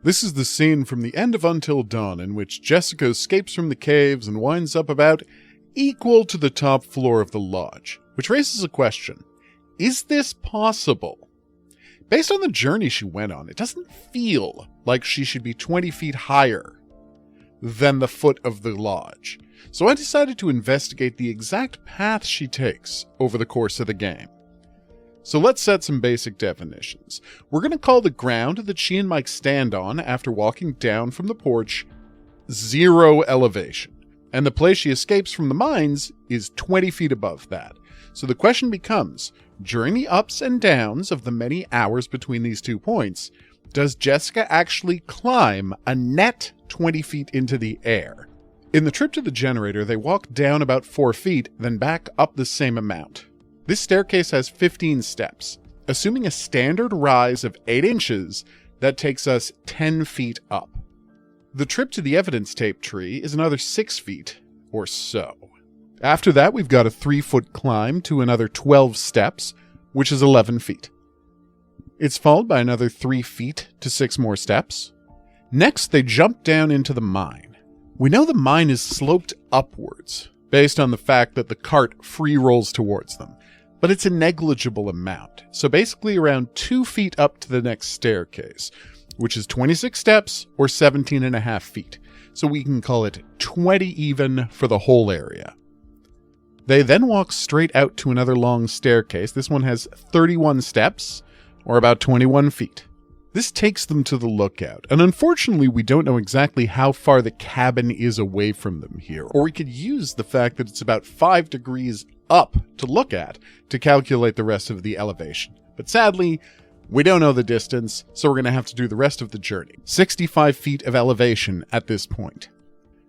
This is the scene from the end of Until Dawn in which Jessica escapes from the caves and winds up about equal to the top floor of the lodge, which raises a question. Is this possible? Based on the journey she went on, it doesn't feel like she should be 20 feet higher than the foot of the lodge. So I decided to investigate the exact path she takes over the course of the game. So let's set some basic definitions. We're going to call the ground that she and Mike stand on after walking down from the porch 0 elevation. And the place she escapes from the mines is 20 feet above that. So the question becomes, during the ups and downs of the many hours between these 2 points, does Jessica actually climb a net 20 feet into the air? In the trip to the generator, they walk down about 4 feet, then back up the same amount. This staircase has 15 steps. Assuming a standard rise of 8 inches, that takes us 10 feet up. The trip to the evidence tape tree is another 6 feet or so. After that, we've got a 3-foot climb to another 12 steps, which is 11 feet. It's followed by another 3 feet to 6 more steps. Next, they jump down into the mine. We know the mine is sloped upwards, based on the fact that the cart free rolls towards them. But it's a negligible amount, so basically around 2 feet up to the next staircase, which is 26 steps or 17.5 feet, so we can call it 20 even for the whole area. They then walk straight out to another long staircase. This one has 31 steps, or about 21 feet. This takes them to the lookout, and unfortunately we don't know exactly how far the cabin is away from them here, or we could use the fact that it's about 5 degrees up to look at to calculate the rest of the elevation. But sadly, we don't know the distance, so we're going to have to do the rest of the journey. 65 feet of elevation at this point.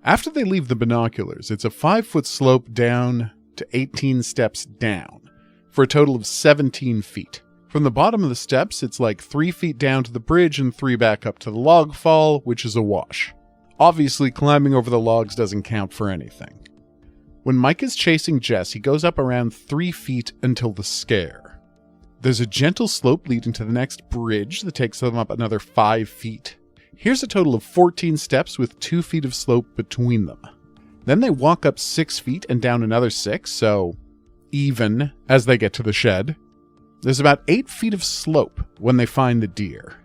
After they leave the binoculars, it's a 5-foot slope down to 18 steps down, for a total of 17 feet. From the bottom of the steps, it's like 3 feet down to the bridge and 3 back up to the log fall, which is a wash. Obviously, climbing over the logs doesn't count for anything. When Mike is chasing Jess, he goes up around 3 feet until the scare. There's a gentle slope leading to the next bridge that takes them up another 5 feet. Here's a total of 14 steps with 2 feet of slope between them. Then they walk up 6 feet and down another 6, so even as they get to the shed. There's about 8 feet of slope when they find the deer.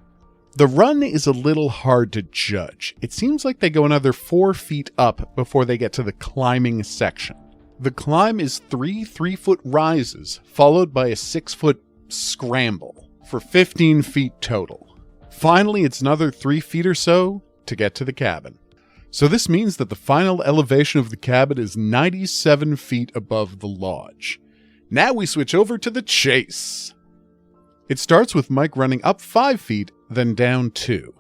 The run is a little hard to judge. It seems like they go another 4 feet up before they get to the climbing section. The climb is 3 3-foot rises, followed by a 6-foot scramble, for 15 feet total. Finally, it's another 3 feet or so to get to the cabin. So this means that the final elevation of the cabin is 97 feet above the lodge. Now we switch over to the chase. It starts with Mike running up 5 feet, then down 2.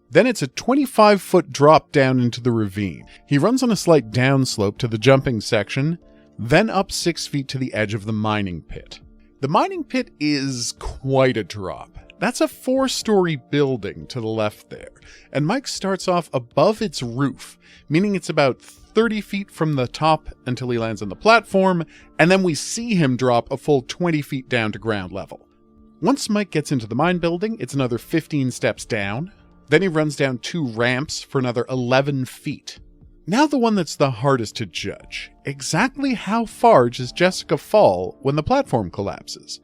Then it's a 25-foot drop down into the ravine. He runs on a slight downslope to the jumping section, then up 6 feet to the edge of the mining pit. The mining pit is quite a drop. That's a 4-story building to the left there, and Mike starts off above its roof, meaning it's about 30 feet from the top until he lands on the platform, and then we see him drop a full 20 feet down to ground level. Once Mike gets into the mine building, it's another 15 steps down. Then he runs down 2 ramps for another 11 feet. Now the one that's the hardest to judge. Exactly how far does Jessica fall when the platform collapses?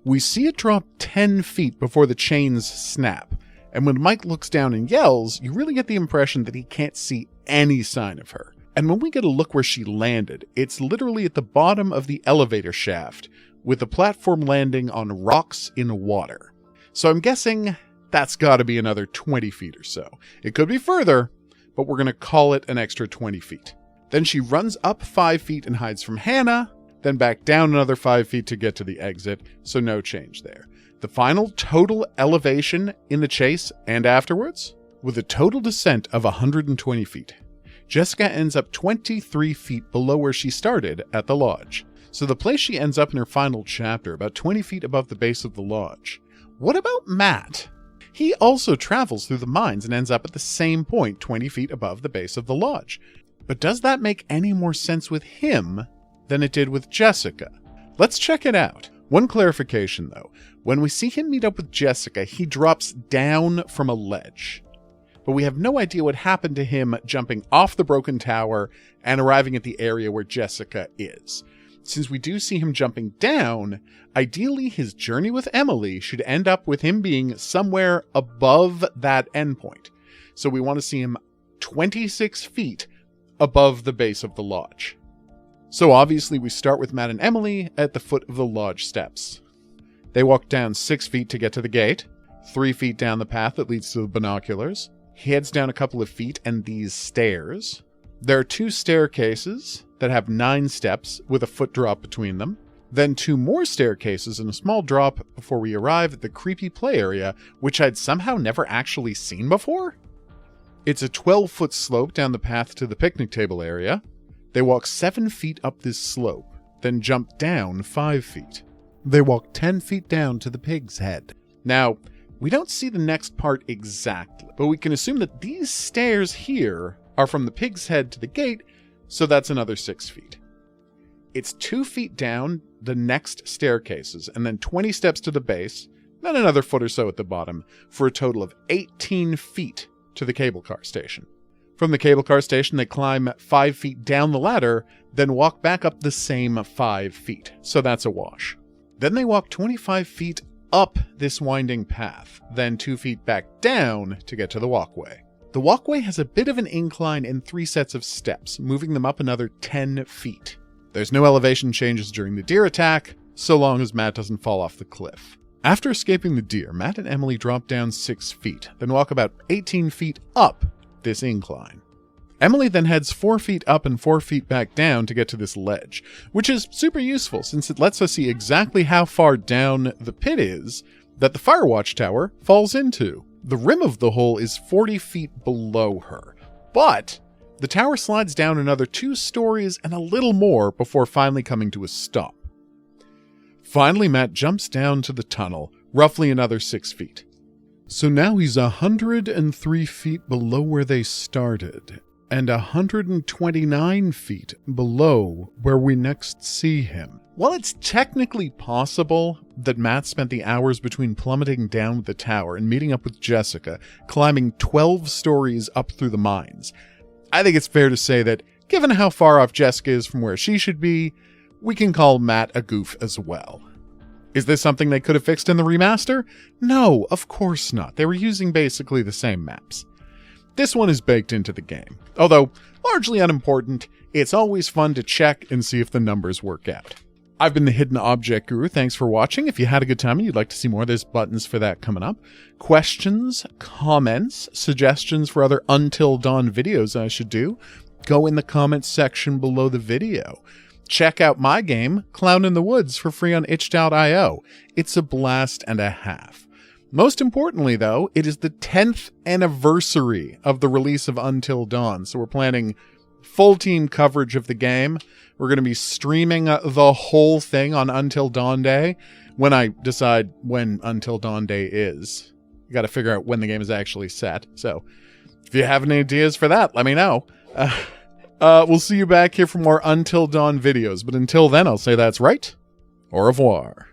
We see it drop 10 feet before the chains snap, and when Mike looks down and yells, you really get the impression that he can't see any sign of her. And when we get a look where she landed, it's literally at the bottom of the elevator shaft, with the platform landing on rocks in water. So I'm guessing that's gotta be another 20 feet or so. It could be further, but we're gonna call it an extra 20 feet. Then she runs up 5 feet and hides from Hannah, then back down another 5 feet to get to the exit, so no change there. The final total elevation in the chase and afterwards, with a total descent of 120 feet. Jessica ends up 23 feet below where she started at the lodge. So the place she ends up in her final chapter, about 20 feet above the base of the lodge. What about Matt? He also travels through the mines and ends up at the same point, 20 feet above the base of the lodge. But does that make any more sense with him than it did with Jessica? Let's check it out. One clarification though. When we see him meet up with Jessica, he drops down from a ledge. but we have no idea what happened to him jumping off the broken tower and arriving at the area where Jessica is. Since we do see him jumping down, ideally his journey with Emily should end up with him being somewhere above that endpoint. So we want to see him 26 feet above the base of the lodge. So obviously we start with Matt and Emily at the foot of the lodge steps. They walk down 6 feet to get to the gate, 3 feet down the path that leads to the binoculars. He heads down a couple of feet and these stairs. There are 2 staircases that have 9 steps with a foot drop between them. Then 2 more staircases and a small drop before we arrive at the creepy play area, which I'd somehow never actually seen before. It's a 12-foot slope down the path to the picnic table area. They walk 7 feet up this slope, then jump down 5 feet. They walk 10 feet down to the pig's head. Now, we don't see the next part exactly, but we can assume that these stairs here are from the pig's head to the gate, so that's another 6 feet. It's 2 feet down the next staircases, and then 20 steps to the base, then another foot or so at the bottom, for a total of 18 feet to the cable car station. From the cable car station, they climb 5 feet down the ladder, then walk back up the same 5 feet, so that's a wash. Then they walk 25 feet up this winding path, then 2 feet back down to get to the walkway. The walkway has a bit of an incline and 3 sets of steps, moving them up another 10 feet. There's no elevation changes during the deer attack, so long as Matt doesn't fall off the cliff. After escaping the deer, Matt and Emily drop down 6 feet, then walk about 18 feet up this incline. Emily then heads 4 feet up and 4 feet back down to get to this ledge, which is super useful since it lets us see exactly how far down the pit is that the Firewatch Tower falls into. The rim of the hole is 40 feet below her, but the tower slides down another 2 stories and a little more before finally coming to a stop. Finally, Matt jumps down to the tunnel, roughly another 6 feet. So now he's 103 feet below where they started, and 129 feet below where we next see him. While it's technically possible that Matt spent the hours between plummeting down the tower and meeting up with Jessica, climbing 12 stories up through the mines, I think it's fair to say that, given how far off Jessica is from where she should be, we can call Matt a goof as well. Is this something they could have fixed in the remaster? No, of course not. They were using basically the same maps. This one is baked into the game. Although, largely unimportant, it's always fun to check and see if the numbers work out. I've been the Hidden Object Guru. Thanks for watching. If you had a good time and you'd like to see more, there's buttons for that coming up. Questions, comments, suggestions for other Until Dawn videos I should do, go in the comments section below the video. Check out my game, Clown in the Woods, for free on itch.io. It's a blast and a half. Most importantly, though, it is the 10th anniversary of the release of Until Dawn, so we're planning full team coverage of the game. We're going to be streaming the whole thing on Until Dawn Day, when I decide when Until Dawn Day is. You got to figure out when the game is actually set, so if you have any ideas for that, let me know. We'll see you back here for more Until Dawn videos, but until then, I'll say that's right. Au revoir.